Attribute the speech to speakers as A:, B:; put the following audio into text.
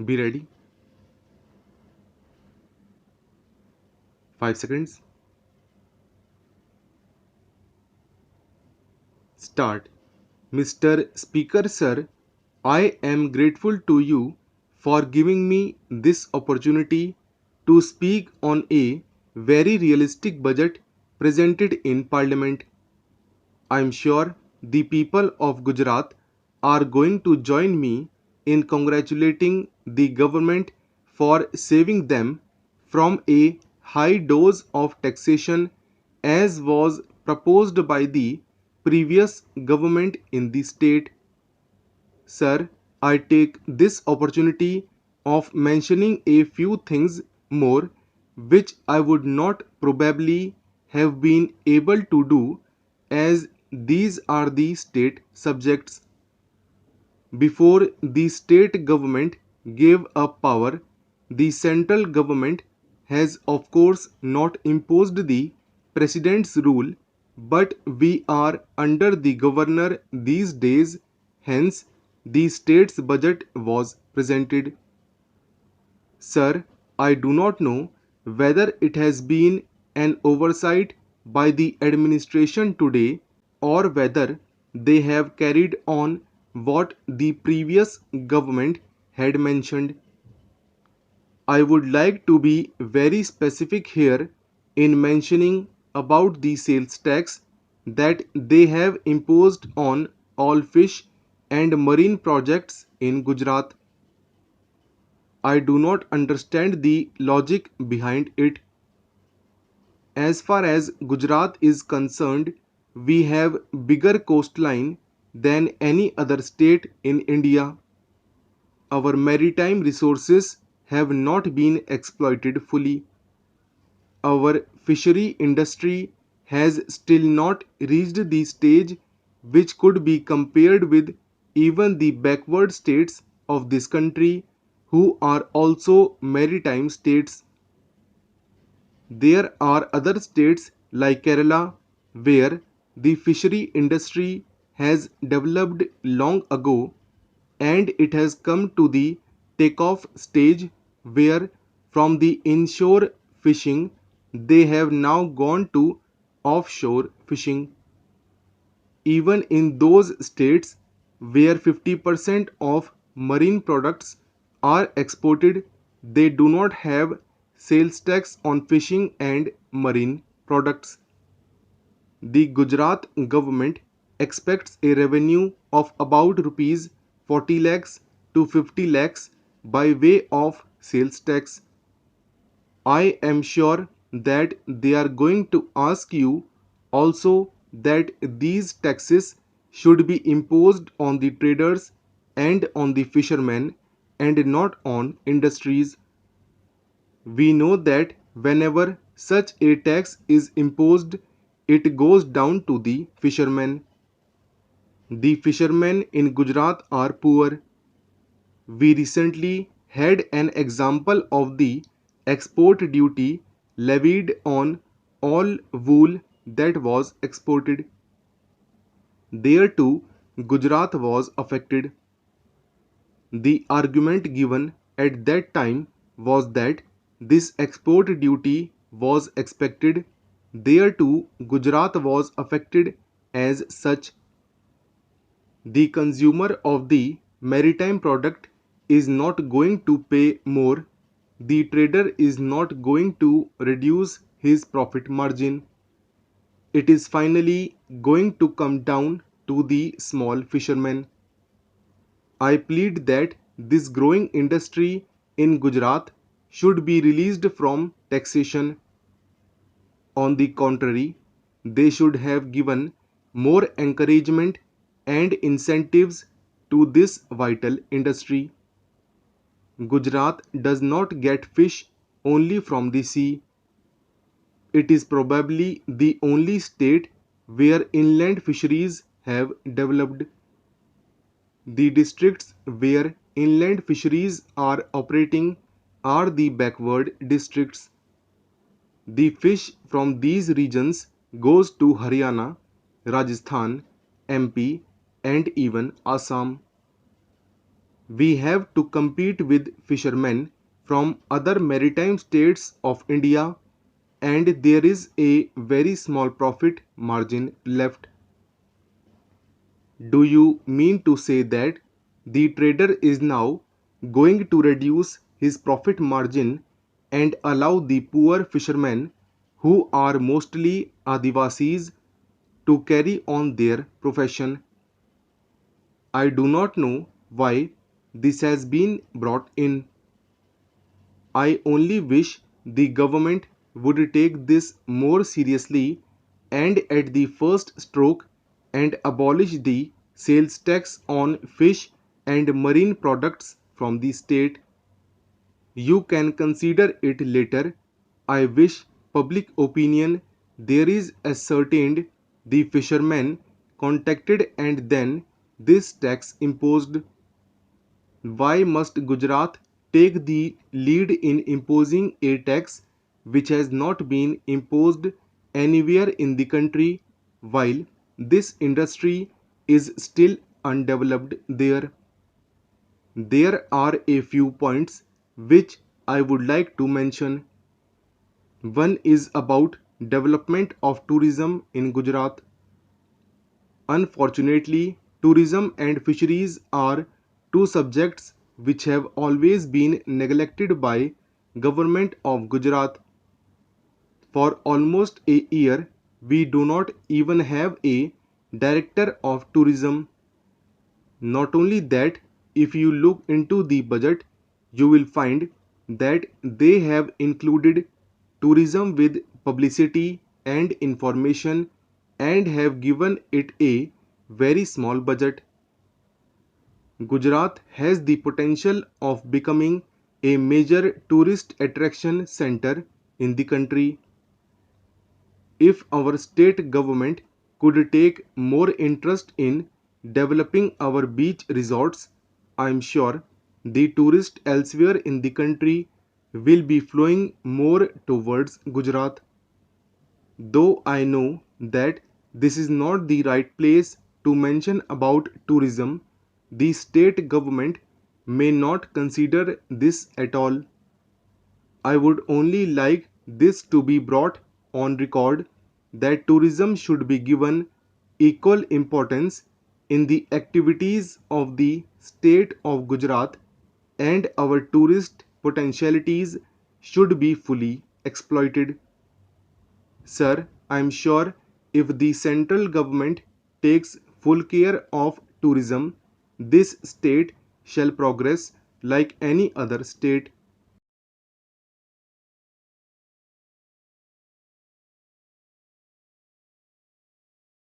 A: Be ready. 5 seconds. Start. Mr. Speaker, sir, I am grateful to you for giving me this opportunity to speak on a very realistic budget presented in Parliament. I am sure the people of Gujarat are going to join me in congratulating the government for saving them from a high dose of taxation as was proposed by the previous government in the state. Sir, I take this opportunity of mentioning a few things more which I would not probably have been able to do as these are the state subjects. Before the state government gave up power, the central government has of course not imposed the president's rule, but we are under the governor these days, hence, the state's budget was presented. Sir, I do not know whether it has been an oversight by the administration today or whether they have carried on what the previous government had mentioned. I would like to be very specific here in mentioning about the sales tax that they have imposed on all fish and marine projects in Gujarat. I do not understand the logic behind it. As far as Gujarat is concerned, we have bigger coastline than any other state in India. Our maritime resources have not been exploited fully. Our fishery industry has still not reached the stage which could be compared with even the backward states of this country who are also maritime states. There are other states like Kerala where the fishery industry has developed long ago and it has come to the takeoff stage where from the inshore fishing they have now gone to offshore fishing. Even in those states where 50% of marine products are exported, they do not have sales tax on fishing and marine products. The Gujarat government expects a revenue of about rupees 40 lakhs to 50 lakhs by way of sales tax. I am sure that they are going to ask you also that these taxes should be imposed on the traders and on the fishermen and not on industries. We know that whenever such a tax is imposed, it goes down to the fishermen. The fishermen in Gujarat are poor. We recently had an example of the export duty levied on all wool that was exported. There too, Gujarat was affected. The argument given at that time was that this export duty was expected. There too, Gujarat was affected as such. The consumer of the maritime product is not going to pay more. The trader is not going to reduce his profit margin. It is finally going to come down to the small fishermen. I plead that this growing industry in Gujarat should be released from taxation. On the contrary, they should have given more encouragement and incentives to this vital industry. Gujarat does not get fish only from the sea. It is probably the only state where inland fisheries have developed. The districts where inland fisheries are operating are the backward districts. The fish from these regions goes to Haryana, Rajasthan, MP and even Assam. We have to compete with fishermen from other maritime states of India, and there is a very small profit margin left. Do you mean to say that the trader is now going to reduce his profit margin and allow the poor fishermen, who are mostly Adivasis, to carry on their profession? I do not know why this has been brought in. I only wish the government would take this more seriously and at the first stroke and abolish the sales tax on fish and marine products from the state. You can consider it later. I wish public opinion there is ascertained the fishermen contacted and then this tax imposed. Why must Gujarat take the lead in imposing a tax which has not been imposed anywhere in the country, while this industry is still undeveloped there? There are a few points which I would like to mention. One is about development of tourism in Gujarat. Unfortunately, tourism and fisheries are two subjects which have always been neglected by government of Gujarat. For almost a year, we do not even have a director of tourism. Not only that, if you look into the budget, you will find that they have included tourism with publicity and information and have given it a very small budget. Gujarat has the potential of becoming a major tourist attraction center in the country. If our state government could take more interest in developing our beach resorts, I am sure the tourists elsewhere in the country will be flowing more towards Gujarat. Though I know that this is not the right place to mention about tourism, the state government may not consider this at all. I would only like this to be brought on record that tourism should be given equal importance in the activities of the state of Gujarat and our tourist potentialities should be fully exploited. Sir, I am sure if the central government takes full care of tourism, this state shall progress like any other state.